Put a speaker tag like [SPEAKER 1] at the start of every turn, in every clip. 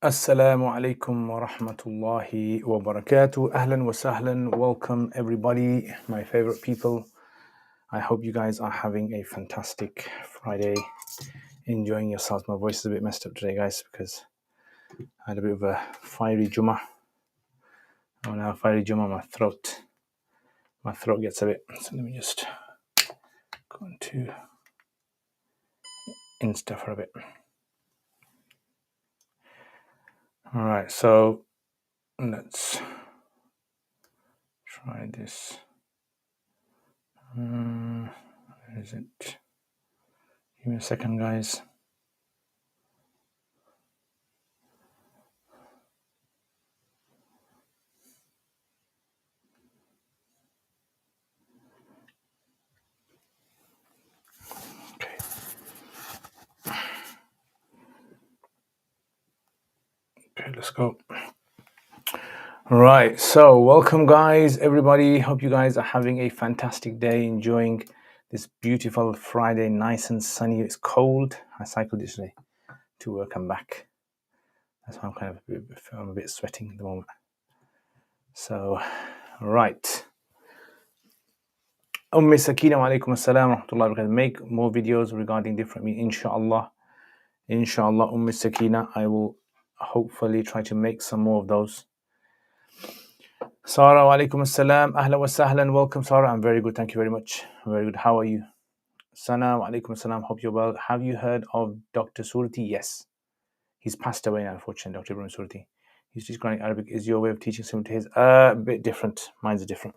[SPEAKER 1] Assalamu alaikum wa rahmatullahi wa barakatuh. Ahlan wa sahlan. Welcome, everybody, my favorite people. I hope you guys are having a fantastic Friday, enjoying yourselves. My voice is a bit messed up today, guys, because I had a bit of a fiery Jummah. When I have fiery Jummah, my throat gets a bit. So let me just go into Insta for a bit. All right, so let's try this. Where is it? Give me a second, guys. Okay, let's go. Right, so welcome, guys, everybody. Hope you guys are having a fantastic day, enjoying this beautiful Friday, nice and sunny. It's cold. I cycled yesterday to work and back. That's why I'm a bit sweating at the moment. So, right. Sakina wa alaikum assalam wa rahmatullahi wa barakatuh. Make more videos regarding different, inshallah. Inshallah, Sakina, I will hopefully try to make some more of those. Sarah wa alaikum assalam. Ahla wa sahlan. Welcome, Sarah. I'm very good. Thank you very much. Very good. How are you? Sana wa alaikum assalam. Hope you're well. Have you heard of Dr. Surti? Yes. He's passed away now, unfortunately, Dr. Ibrahim Surti. He's teaching Quranic Arabic. Is your way of teaching similar to his? A bit different. Mine's different.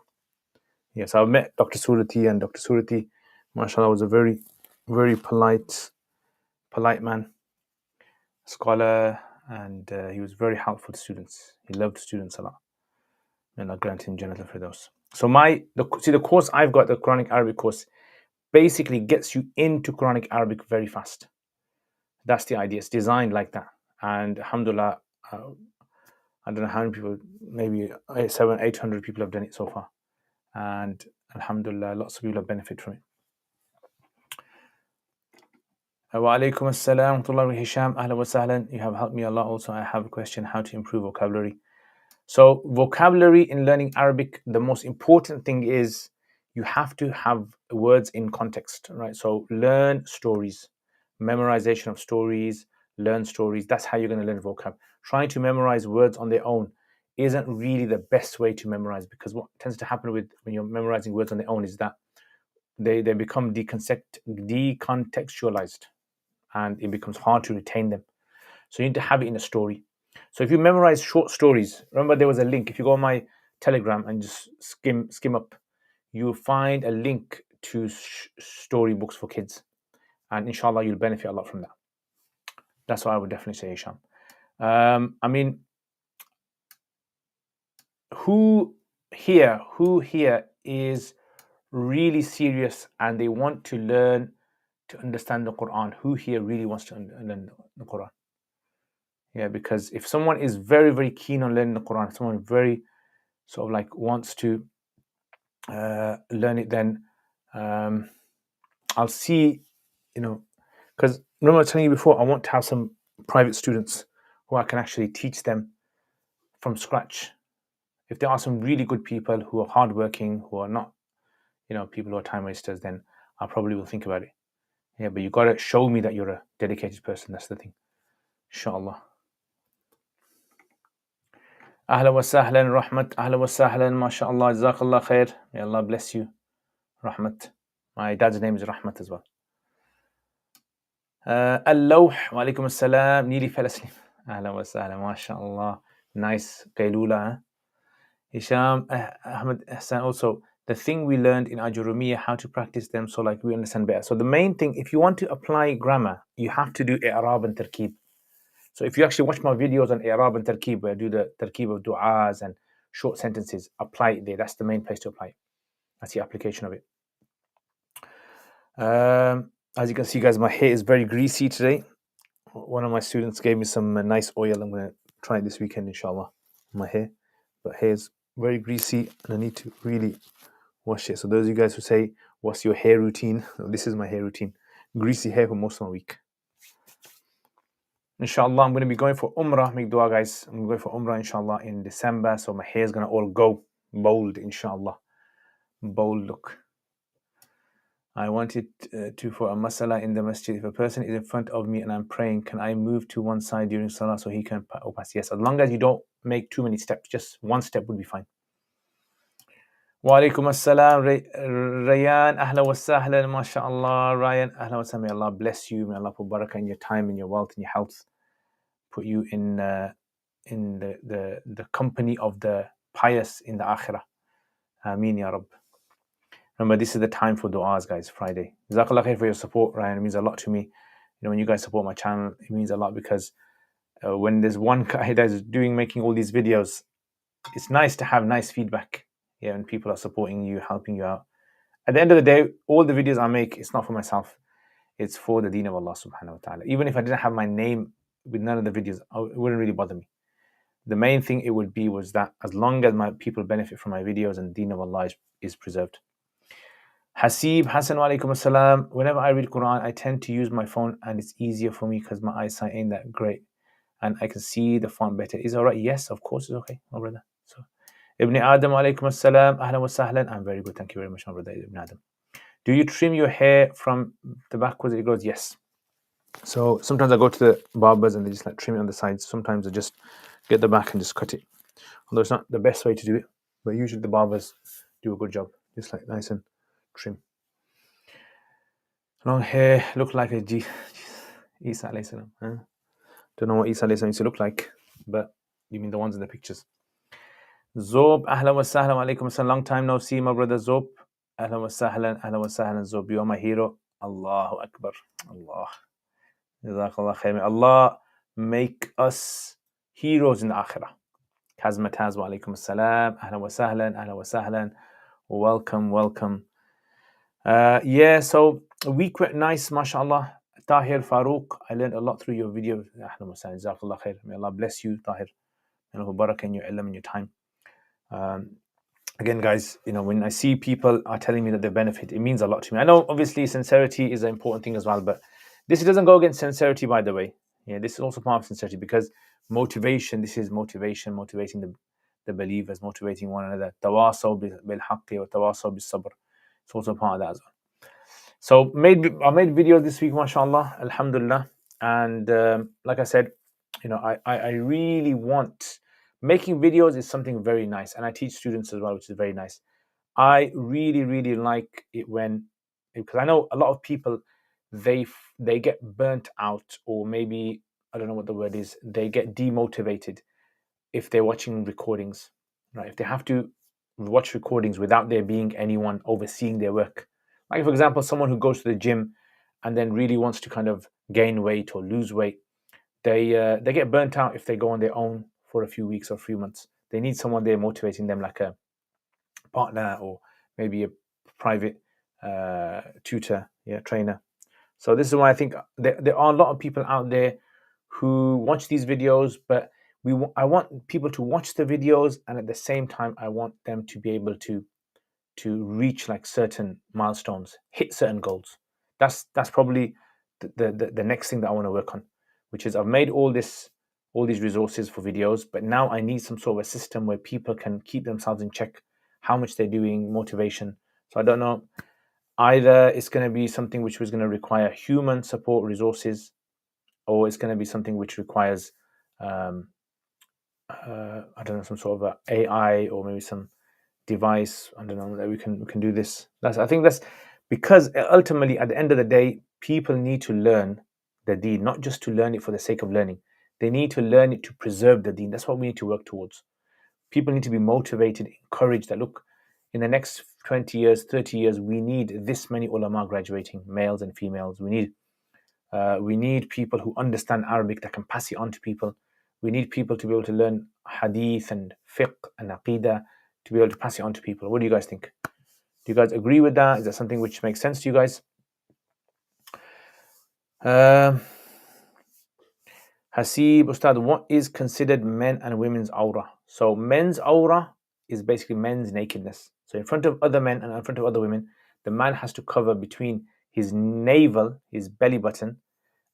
[SPEAKER 1] Yes, I've met Dr. Surti, and Dr. Surti, mashallah, was a very, very polite man, scholar, and he was very helpful to students. He loved students a lot. And Allah grant him Jannat al-Firdaus. So the course I've got, the Quranic Arabic course, basically gets you into Quranic Arabic very fast. That's the idea. It's designed like that. And alhamdulillah, I don't know how many people, maybe 800 people have done it so far. And alhamdulillah, lots of people have benefited from it. Wa alaikum assalam wa rahmatullahi Hisham. Ahla wa sahlan. You have helped me a lot also. I have a question, how to improve vocabulary. So vocabulary in learning Arabic, the most important thing is you have to have words in context, right? So learn stories, memorization of stories, learn stories. That's how you're going to learn vocab. Trying to memorize words on their own isn't really the best way to memorize, because what tends to happen when you're memorizing words on their own is that they become decontextualized and it becomes hard to retain them. So you need to have it in a story. So if you memorize short stories, remember there was a link. If you go on my Telegram and just skim up, you'll find a link to story books for kids, and inshallah you'll benefit a lot from that. That's what I would definitely say, Hisham. I mean, who here is really serious and they want to learn to understand the Quran? Who here really wants to learn the Quran? Yeah, because if someone is very, very keen on learning the Quran, someone very sort of like wants to learn it, then I'll see, because remember I was telling you before, I want to have some private students who I can actually teach them from scratch. If there are some really good people who are hardworking, who are not, people who are time wasters, then I probably will think about it. Yeah, but you got to show me that you're a dedicated person. That's the thing. Inshallah. Ahla wa sahlan, Rahmat. Ahla wa sahlan, mashallah, jazakallah khair. May Allah bless you, Rahmat. My dad's name is Rahmat as well. Al-Lawh, wa alaikum assalam. Nearly fell asleep. Ahla wa sahlan, mashallah. Nice qaylula, huh? Hisham, Ahmed Hassan, also, the thing we learned in Ajurumiyya, how to practice them so like we understand better. So the main thing, if you want to apply grammar, you have to do i'rab and tarkib. So if you actually watch my videos on i'rab and tarkib, where I do the tarkib of du'as and short sentences, apply it there. That's the main place to apply it. That's the application of it. As you can see, guys, my hair is very greasy today. One of my students gave me some nice oil. I'm going to try it this weekend, inshallah, my hair. But hair is very greasy and I need to really wash it. So those of you guys who say, what's your hair routine? This is my hair routine. Greasy hair for most of my week. Inshallah, I'm going to be going for Umrah. Make dua, guys. I'm going for Umrah, inshallah, in December. So my hair's going to all go bold, inshallah. Bold look. I wanted to for a masala in the masjid. If a person is in front of me and I'm praying, can I move to one side during salah so he can pass? Yes, as long as you don't make too many steps. Just one step would be fine. Wa alaikum assalam, Rayan. Ahla wa sahlan, mashallah. Ryan, ahla wa sahlan. May Allah bless you. May Allah put barakah in your time, in your wealth, in your health. Put you in the company of the pious in the akhirah. Ameen ya Rabb. Remember, this is the time for du'as, guys, Friday. Jazakallah khair for your support, Ryan. It means a lot to me. When you guys support my channel, it means a lot because when there's one guy that's making all these videos, it's nice to have nice feedback. Yeah, when people are supporting you, helping you out. At the end of the day, all the videos I make, it's not for myself. It's for the deen of Allah subhanahu wa ta'ala. Even if I didn't have my name with none of the videos, it wouldn't really bother me. The main thing it would be was that as long as my people benefit from my videos and the deen of Allah is preserved. Hasib, Hassan wa alaikum assalam. Whenever I read Quran, I tend to use my phone and it's easier for me because my eyesight ain't that great and I can see the font better. Is it alright? Yes, of course it's okay, my brother. So, Ibn Adam, alaikum assalam. Ahlan wa sahlan. I'm very good. Thank you very much, my brother, Ibn Adam. Do you trim your hair from the backwards it goes? Yes. So sometimes I go to the barbers and they just like trim it on the sides. Sometimes I just get the back and just cut it. Although it's not the best way to do it, but usually the barbers do a good job. Just like nice and trim. Long hair, look like a Isa alayhi salam. Huh? Don't know what Isa alayhi salam used to look like, but you mean the ones in the pictures. Zob, ahlan wa sahlan wa alaikum assalam. Long time no see, my brother Zob. Ahlan wa sahlan, Zob. You are my hero. Allahu Akbar. Allah. Jazakallah khair. May Allah make us heroes in the akhirah. Kazmataz wa alaikum assalam. Ahlan wa sahlan. Welcome. Yeah, so a week went nice, mashallah. Tahir Farooq, I learned a lot through your video. Ahlan wa sahlan. Jazakallah khair. May Allah bless you, Tahir. May Allah barakah in your ilm and your time. Again, guys, when I see people are telling me that they benefit, it means a lot to me. I know, obviously, sincerity is an important thing as well, but this doesn't go against sincerity, by the way. Yeah, this is also part of sincerity because motivation. This is motivating the believers, motivating one another. Tawasaw bil haqqi wa tawasaw bis sabr. It's also part of that as well. So I made videos this week, mashallah, alhamdulillah, and like I said, I really want. Making videos is something very nice, and I teach students as well, which is very nice. I really, really like it because I know a lot of people, they get burnt out, or maybe, I don't know what the word is, they get demotivated if they're watching recordings, right? If they have to watch recordings without there being anyone overseeing their work. Like, for example, someone who goes to the gym and then really wants to kind of gain weight or lose weight, they get burnt out if they go on their own for a few weeks or a few months. They need someone there motivating them, like a partner or maybe a private tutor, trainer. So this is why I think there are a lot of people out there who watch these videos, but I want people to watch the videos, and at the same time, I want them to be able to reach like certain milestones, hit certain goals. That's probably the next thing that I want to work on, which is I've made all these resources for videos, but now I need some sort of a system where people can keep themselves in check, how much they're doing, motivation. So I don't know, either it's going to be something which was going to require human support resources, or it's going to be something which requires I don't know, some sort of a AI or maybe some device. I don't know, that we can do this. I think that's because ultimately, at the end of the day, people need to learn the deen, not just to learn it for the sake of learning. They need to learn it to preserve the deen. That's what we need to work towards. People need to be motivated, encouraged that, look, in the next 20 years, 30 years, we need this many ulama graduating, males and females. We need people who understand Arabic that can pass it on to people. We need people to be able to learn hadith and fiqh and aqidah, to be able to pass it on to people. What do you guys think? Do you guys agree with that? Is that something which makes sense to you guys? Hasib, Ustad, what is considered men and women's awrah? So men's awrah is basically men's nakedness. So in front of other men and in front of other women, the man has to cover between his navel, his belly button,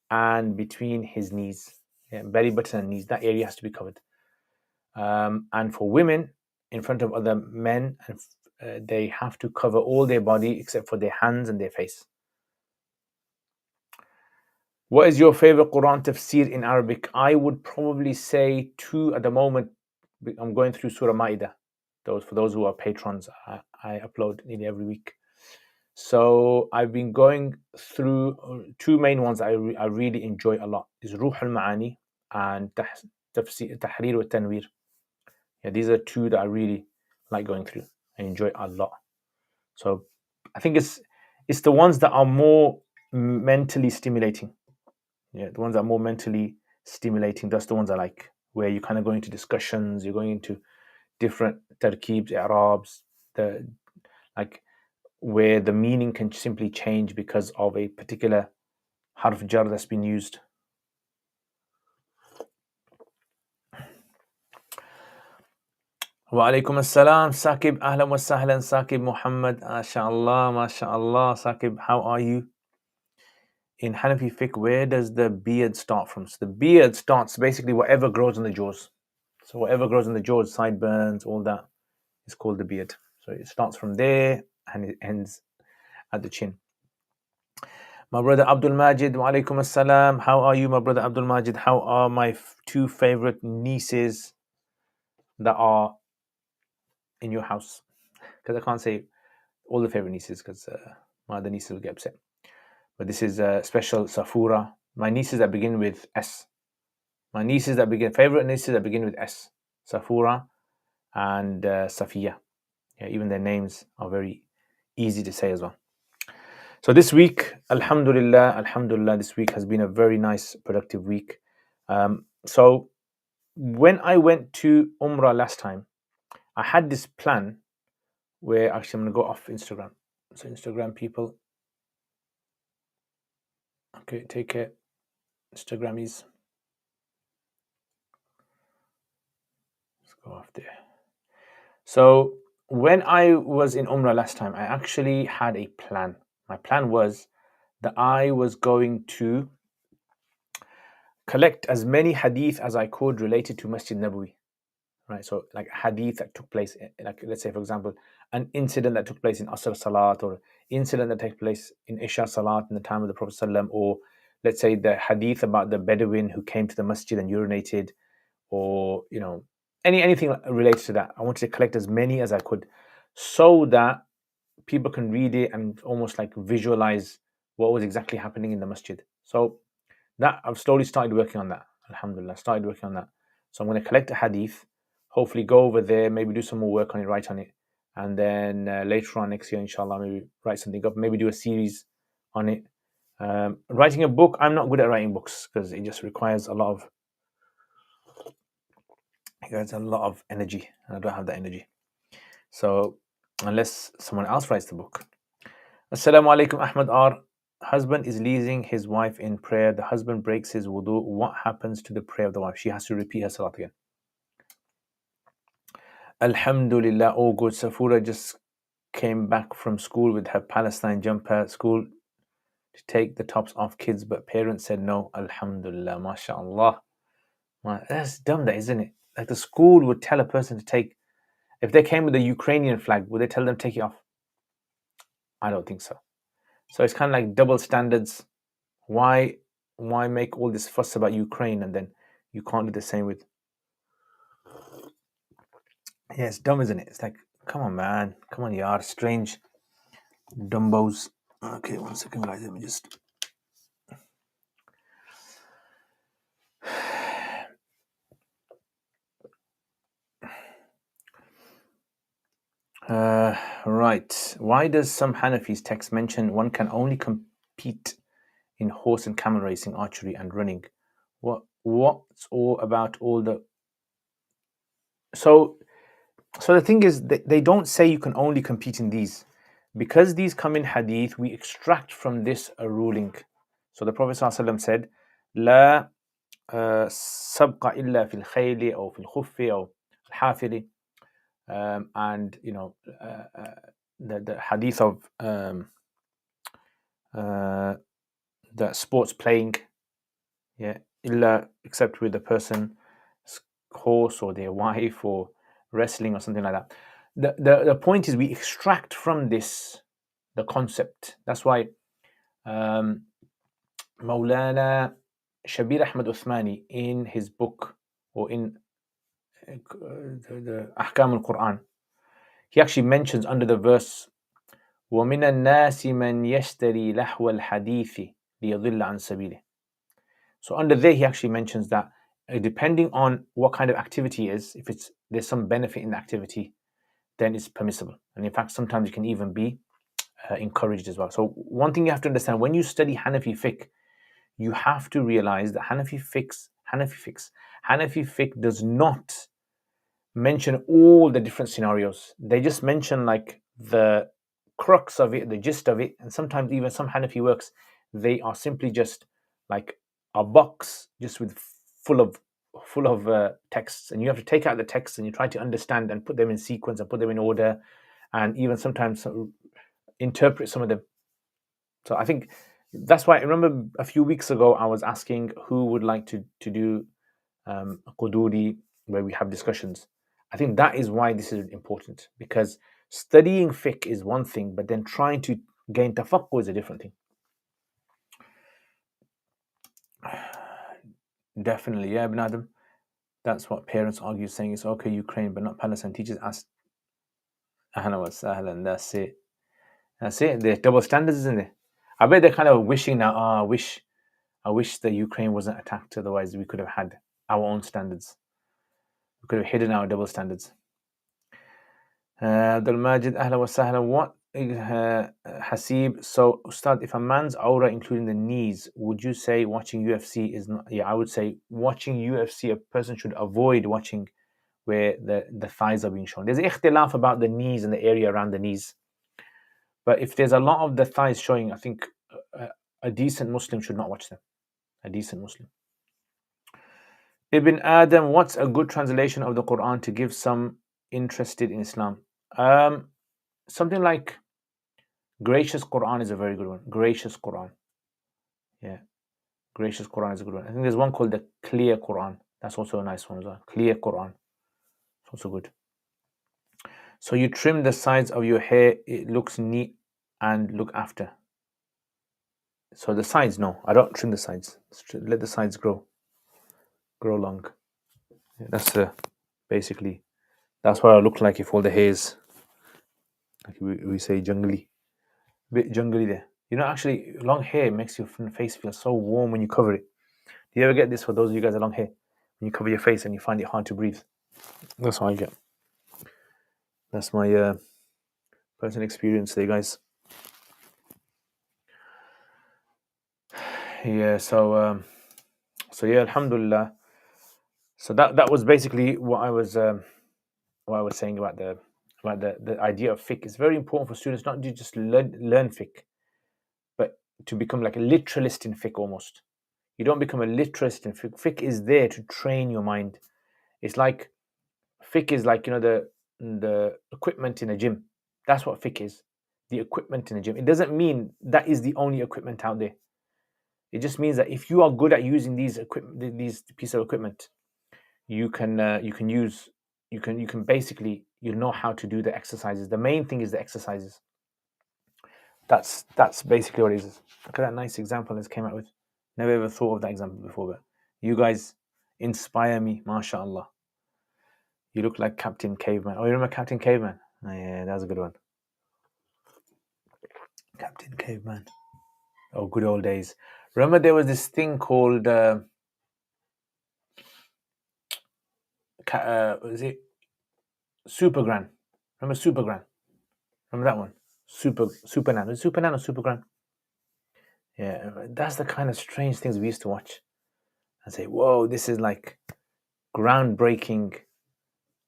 [SPEAKER 1] and between his knees. belly button and knees. That area has to be covered. And for women, in front of other men, they have to cover all their body except for their hands and their face. What is your favorite Quran tafsir in Arabic? I would probably say 2 at the moment. I'm going through Surah Ma'idah. For those who are patrons, I upload nearly every week. So I've been going through 2 main ones I really enjoy a lot. Is Ruh al-Ma'ani and Tahrir wa Tanwir. These are 2 that I really like going through. I enjoy a lot. So I think it's the ones that are more mentally stimulating. The ones that are more mentally stimulating, that's the ones I like, where you kind of go into discussions, you're going into different tarkeebs, i'rabs, where the meaning can simply change because of a particular harf jar that's been used. Wa alaikum assalam, Saqib, ahlan wa sahlan, Saqib Muhammad, mashallah, Saqib, how are you? In Hanafi fiqh, where does the beard start from? So the beard starts basically whatever grows on the jaws. So whatever grows on the jaws, sideburns, all that is called the beard. So it starts from there and it ends at the chin. My brother Abdul Majid, wa alaikum assalam. How are you, my brother Abdul Majid? How are my 2 favorite nieces that are in your house? Because I can't say all the favorite nieces because my other nieces will get upset. But this is a special Safura. My nieces that begin with S. Favorite nieces that begin with S. Safura and Safiya. Even their names are very easy to say as well. So this week, alhamdulillah, this week has been a very nice, productive week. So when I went to Umrah last time, I had this plan where actually I'm going to go off Instagram. So Instagram people, okay, take care, Instagrammies. Let's go off there. So when I was in Umrah last time, I actually had a plan. My plan was that I was going to collect as many hadith as I could related to Masjid Nabawi, right? So like hadith that took place, like let's say for example, an incident that took place in Asr Salat, or incident that took place in Isha Salat in the time of the Prophet Sallam, or let's say the hadith about the Bedouin who came to the masjid and urinated, or anything related to that. I wanted to collect as many as I could so that people can read it and almost like visualize what was exactly happening in the masjid. So that I've slowly started working on that. Alhamdulillah, started working on that. So I'm going to collect a hadith, hopefully go over there, maybe do some more work on it, write on it, and then later on next year, inshallah, maybe write something up, maybe do a series on it. Writing a book, I'm not good at writing books because it just requires a lot of energy, and I don't have that energy. So unless someone else writes the book. Assalamu alaikum, Ahmad R. Husband is leading his wife in prayer. The husband breaks his wudu. What happens to the prayer of the wife? She has to repeat her salat again. Alhamdulillah, all good. Safura just came back from school with her Palestine jumper. School to take the tops off kids, but parents said no. Alhamdulillah, mashallah. That's dumb, that isn't it? Like the school would tell a person to take, if they came with a Ukrainian flag, would they tell them to take it off? I don't think so. So it's kind of like double standards. Why make all this fuss about Ukraine and then you can't do the same with? Yeah, it's dumb, isn't it? It's like, come on, man. Come on, yar. Strange dumbos. Okay, 1 second, guys. Let me just... Right. Why does some Hanafis text mention one can only compete in horse and camel racing, archery, and running? What's all about all the... So the thing is, they don't say you can only compete in these. Because these come in hadith, we extract from this a ruling. So the Prophet ﷺ said, لا سبق إلا في الخيل أو في الخف أو الحافر. And the hadith of the sports playing, except with the person's horse or their wife or wrestling or something like that. The point is we extract from this the concept. That's why Maulana Shabir Ahmad Uthmani in his book or in the Ahkam al-Quran, he actually mentions under the verse وَمِنَ النَّاسِ مَنْ يَشْتَرِي لَحْوَ الْحَدِيثِ لِيَضِلَّ عَنْ سَبِيلِهِ. So under there he actually mentions that depending on what kind of activity is, if there's some benefit in the activity, then it's permissible. And in fact, sometimes it can even be encouraged as well. So one thing you have to understand, when you study Hanafi fiqh, you have to realize that Hanafi fiqh does not mention all the different scenarios. They just mention like the crux of it, the gist of it, and sometimes even some Hanafi works, they are simply just like a box just with full of texts, and you have to take out the texts and you try to understand and put them in sequence and put them in order, and even sometimes interpret some of them. So I think that's why I remember a few weeks ago I was asking who would like to do Quduri, where we have discussions. I think that is why this is important, because studying fiqh is one thing, but then trying to gain tafaqquh is a different thing. Definitely, yeah, Ibn Adam. That's what parents argue, saying it's okay Ukraine, but not Palestine. Teachers ask, Ahlan wa sahlan, that's it. That's it. There's double standards, isn't there? I bet they're kind of wishing now, I wish the Ukraine wasn't attacked, otherwise we could have had our own standards. We could have hidden our double standards. Abdul Majid, Ahlan wa sahlan. What Hasib? So, Ustad, if a man's aura, including the knees, would you say watching UFC is not? Yeah, I would say watching UFC, a person should avoid watching where the thighs are being shown. There's ikhtilaf about the knees and the area around the knees. But if there's a lot of the thighs showing, I think a decent Muslim should not watch them. A decent Muslim. Ibn Adam, what's a good translation of the Quran to give some interested in Islam? Something like Gracious Quran is a very good one. Gracious Quran. Yeah. Gracious Quran is a good one. I think there's one called the Clear Quran. That's also a nice one as well. Clear Quran. It's also good. So you trim the sides of your hair, it looks neat, and look after. So the sides, no, I don't trim the sides. Let the sides grow long. Yeah, that's basically, that's what I look like if all the hairs, like we say, jungly. A bit jungly there. You know, actually, long hair makes your face feel so warm when you cover it. Do you ever get this for those of you guys with long hair? When you cover your face and you find it hard to breathe. That's what I get. That's my personal experience there, guys. Yeah, so yeah, alhamdulillah. So that was basically what I was saying about the idea of fiqh. It's very important for students not to just learn fiqh, but to become like a literalist in fiqh almost. You don't become a literalist in fiqh. Fiqh is there to train your mind. It's like fiqh is like, you know, the equipment in a gym. That's what fiqh is. The equipment in a gym. It doesn't mean that is the only equipment out there. It just means that if you are good at using these piece of equipment, you can basically, you know how to do the exercises. The main thing is the exercises. That's basically what it is. Look at that nice example this came out with. Never ever thought of that example before, but you guys inspire me, mashallah. You look like Captain Caveman. Oh, you remember Captain Caveman? Oh, yeah, that was a good one. Captain Caveman. Oh, good old days. Remember there was this thing called was it Supergran? Remember Supergran? Remember that one? Supernan. Was it Supernan or Supergran? Yeah, that's the kind of strange things we used to watch and say, whoa, this is like groundbreaking,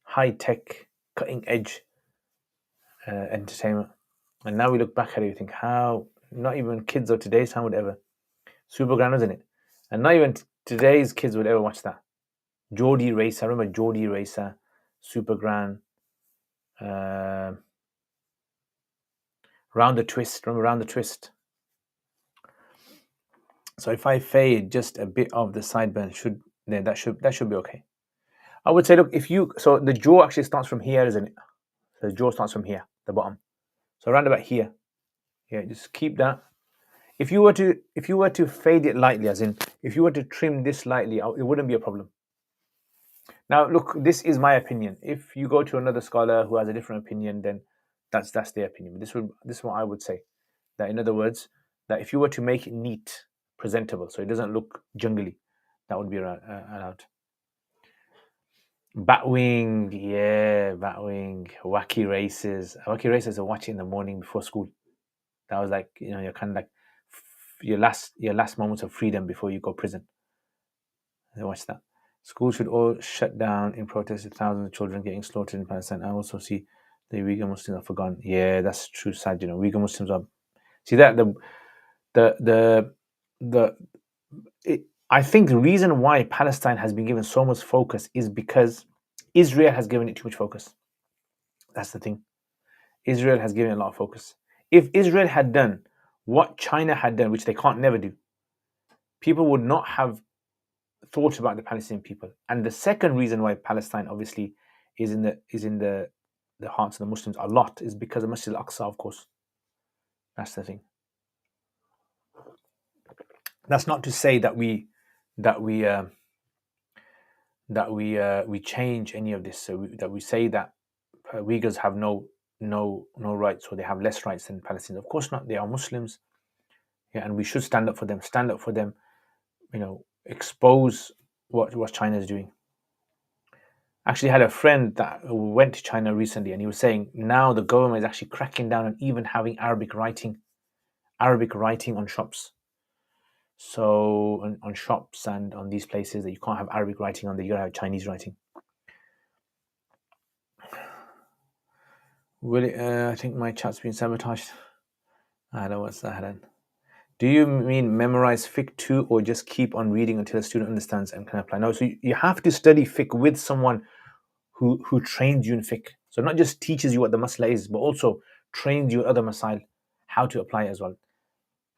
[SPEAKER 1] high-tech, cutting-edge entertainment. And now we look back at it, we think, how not even kids of today's time would ever. Supergran, isn't it? And not even today's kids would ever watch that. Geordie Racer, I remember Geordie Racer, Supergran, Round the Twist. Remember Round the Twist? So if I fade just a bit of the sideburn, that should be okay. I would say, look, so the jaw actually starts from here, isn't it? So the jaw starts from here, the bottom. So around about here. Yeah, just keep that. If you were to fade it lightly, as in if you were to trim this lightly, it wouldn't be a problem. Now, look, this is my opinion. If you go to another scholar who has a different opinion, then that's their opinion. But this is what I would say. That, in other words, that if you were to make it neat, presentable, so it doesn't look jungly, that would be allowed. Batwing, yeah, Batwing, wacky races. Wacky races I watch in the morning before school. That was like, you're kind of like your last moments of freedom before you go prison. I watched that. Schools should all shut down in protest of thousands of children getting slaughtered in Palestine. I also see the Uyghur Muslims are forgotten. Yeah, that's true. Sad, Uyghur Muslims are. See that I think the reason why Palestine has been given so much focus is because Israel has given it too much focus. That's the thing. Israel has given it a lot of focus. If Israel had done what China had done, which they can't never do, people would not have thought about the Palestinian people. And the second reason why Palestine obviously is in the hearts of the Muslims a lot is because of Masjid al-Aqsa, of course. That's the thing. That's not to say that we change any of this. So that we say that Uyghurs have no rights, or they have less rights than Palestinians. Of course not. They are Muslims, yeah, and we should stand up for them. Stand up for them. Expose what China is doing. Actually, had a friend that went to China recently, and he was saying now the government is actually cracking down on even having Arabic writing on shops. So on shops and on these places that you can't have Arabic writing on, that you gotta have Chinese writing. I think my chat's been sabotaged. I don't know what's that then. Do you mean memorize fiqh too, or just keep on reading until a student understands and can apply? No, so you have to study fiqh with someone who trains you in fiqh. So not just teaches you what the masla is, but also trains you other masail, how to apply it as well.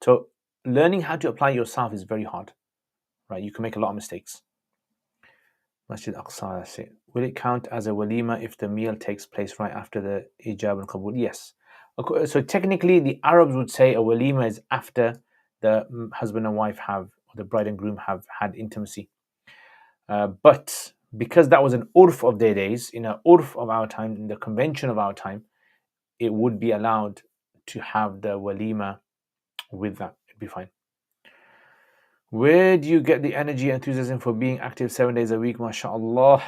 [SPEAKER 1] So learning how to apply yourself is very hard, right? You can make a lot of mistakes. Masjid Aqsa, that's it. Will it count as a walima if the meal takes place right after the ijab and qabul? Yes. So technically, the Arabs would say a walima is after the husband and wife or the bride and groom have had intimacy. But because that was an urf of their days, in an urf of our time, in the convention of our time, it would be allowed to have the walima with that. It'd be fine. Where do you get the energy and enthusiasm for being active 7 days a week? MashaAllah.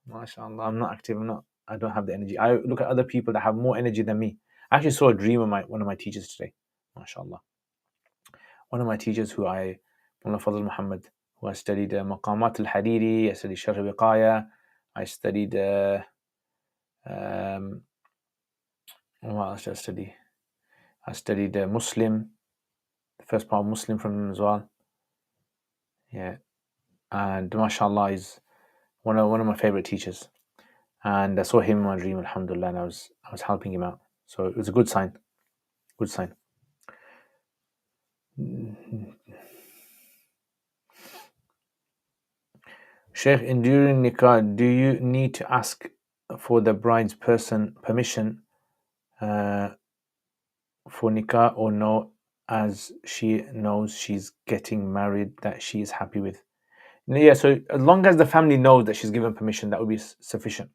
[SPEAKER 1] MashaAllah. I'm not active. I don't have the energy. I look at other people that have more energy than me. I actually saw a dream of one of my teachers today. MashaAllah. One of my teachers Mullah Fadl Muhammad, who I studied Maqamat al-Hariri, I studied Sharh al-Wiqaya, I studied what else did I study? I studied Muslim, the first part of Muslim from him as well. Yeah. And mashallah is one of my favorite teachers. And I saw him in my dream, alhamdulillah, and I was helping him out. So it was a good sign. Good sign. Sheikh, in during nikah, do you need to ask for the bride's permission for nikah, or no, as she knows she's getting married that she is happy with? Yeah, so as long as the family knows that she's given permission, that would be sufficient.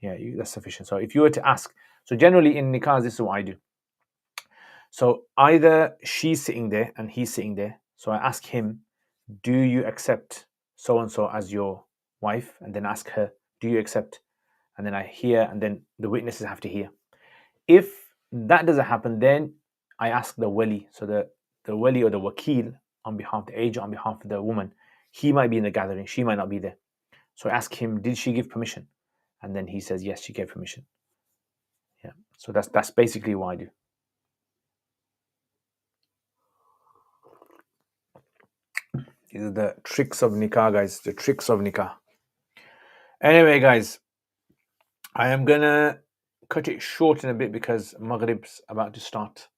[SPEAKER 1] Yeah, that's sufficient. So if you were to ask, so generally in nikahs, this is what I do. So either she's sitting there and he's sitting there. So I ask him, do you accept so and so as your wife? And then ask her, do you accept? And then I hear, and then the witnesses have to hear. If that doesn't happen, then I ask the wali. So the wali or the wakil on behalf of the agent, on behalf of the woman, he might be in the gathering, she might not be there. So I ask him, did she give permission? And then he says, yes, she gave permission. Yeah. So that's basically what I do. These are the tricks of nikah, guys. The tricks of nikah. Anyway, guys, I am gonna cut it short in a bit because Maghrib's about to start,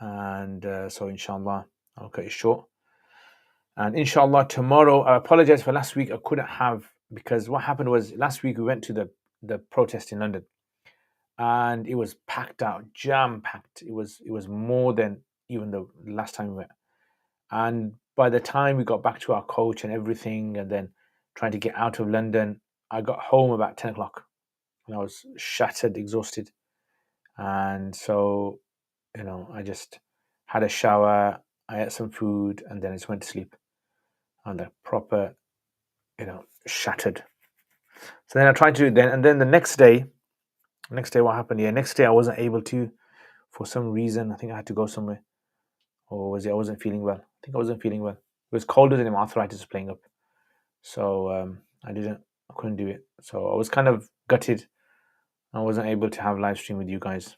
[SPEAKER 1] and so inshallah I'll cut it short. And inshallah, tomorrow, I apologize for last week. I couldn't have, because what happened was last week we went to the protest in London, and it was packed out, jam packed. It was more than even the last time we went. And by the time we got back to our coach and everything, and then trying to get out of London, I got home about 10 o'clock, and I was shattered, exhausted. And so, I just had a shower, I ate some food, and then I just went to sleep. And the proper, shattered. So then I tried to then, and then the next day, what happened? Yeah, next day I wasn't able to, for some reason. I think I had to go somewhere, or was it I wasn't feeling well? I think I wasn't feeling well. It was colder than my arthritis was playing up, so I couldn't do it. So I was kind of gutted. I wasn't able to have live stream with you guys.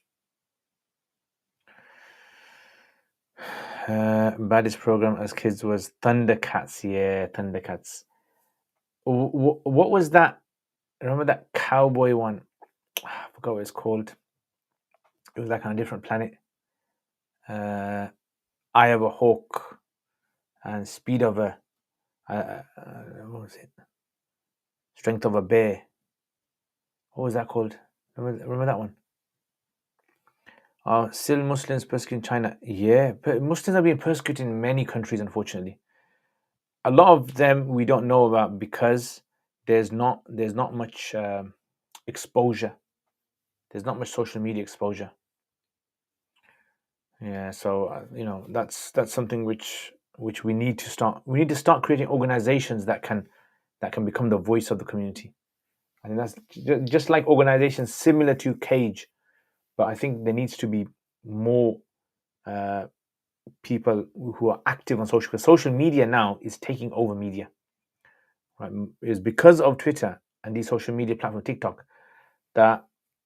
[SPEAKER 1] Baddest program as kids was Thundercats. Yeah, Thundercats. What was that? Remember that cowboy one? I forgot what it's called. It was like on a different planet. Eye of a Hawk and Speed of a what was it? Strength of a Bear. What was that called? Remember that one? Still Muslims persecuting China. Yeah, Muslims are being persecuted in many countries, unfortunately. A lot of them we don't know about because there's not much exposure. There's not much social media exposure. Yeah, so that's something which we need to start. We need to start creating organizations that can become the voice of the community. I think that's just like organizations similar to Cage, but I think there needs to be more people who are active on social. Because social media now is taking over media. Right, it's because of Twitter and these social media platforms, TikTok, that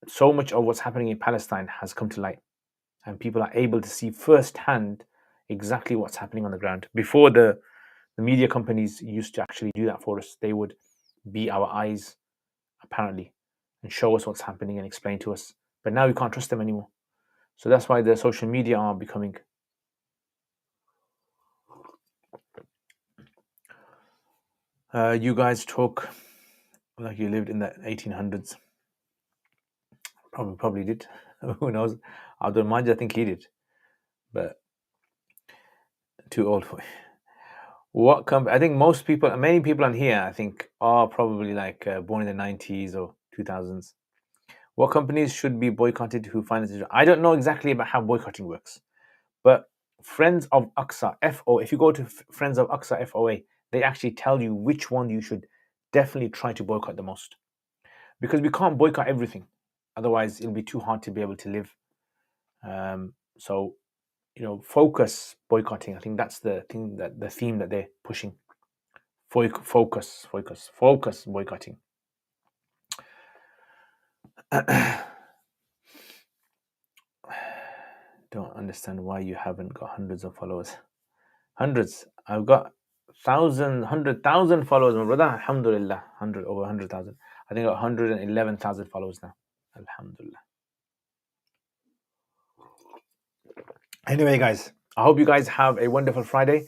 [SPEAKER 1] so much of what's happening in Palestine has come to light, and people are able to see firsthand exactly what's happening on the ground. Before, the media companies used to actually do that for us. They would be our eyes, apparently, and show us what's happening and explain to us. But now we can't trust them anymore. So that's why the social media are becoming. You guys talk like you lived in the 1800s. Probably did. Who knows? Abdul Majid, I think he did, but too old for it. I think many people on here, I think, are probably like born in the 90s or 2000s. What companies should be boycotted who finance it? I don't know exactly about how boycotting works, but Friends of Aqsa, FO, if you go to Friends of Aqsa, FOA, they actually tell you which one you should definitely try to boycott the most. Because we can't boycott everything. Otherwise, it'll be too hard to be able to live. So, focus boycotting. I think that's the theme that they're pushing. Focus boycotting. Don't understand why you haven't got hundreds of followers. Hundreds. I've got 100,000 followers, my brother. Alhamdulillah. Over 100,000. I think I got 111,000 followers now. Alhamdulillah. Anyway, guys, I hope you guys have a wonderful Friday.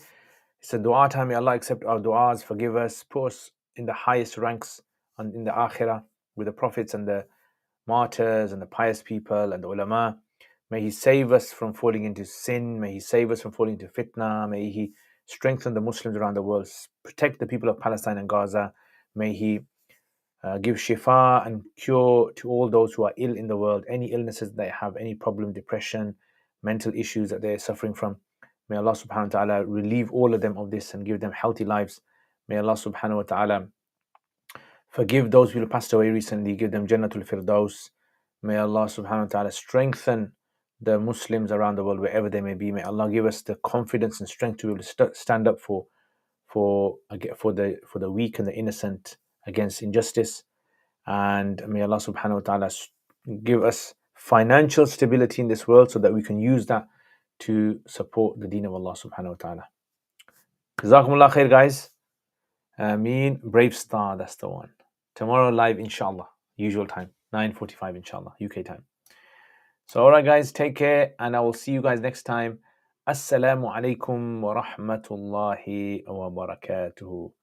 [SPEAKER 1] It's a dua time. May Allah accept our duas, forgive us, put us in the highest ranks in the akhirah with the prophets and the martyrs and the pious people and the ulama. May He save us from falling into sin. May He save us from falling into fitna. May He strengthen the Muslims around the world, protect the people of Palestine and Gaza. May He give shifa and cure to all those who are ill in the world, any illnesses they have, any problem, depression, mental issues that they're suffering from. May Allah subhanahu wa ta'ala relieve all of them of this and give them healthy lives. May Allah subhanahu wa ta'ala forgive those who passed away recently, give them Jannatul Firdaus. May Allah subhanahu wa ta'ala strengthen the Muslims around the world, wherever they may be. May Allah give us the confidence and strength to be able to stand up for the weak and the innocent against injustice. And may Allah subhanahu wa ta'ala give us financial stability in this world so that we can use that to support the deen of Allah subhanahu wa ta'ala. Jazakumullah khair, guys. Ameen. Brave Star, that's the one. Tomorrow live, inshallah. Usual time, 9:45, inshallah, UK time. So, all right, guys, take care, and I will see you guys next time. Assalamu alaikum wa rahmatullahi wa barakatuhu.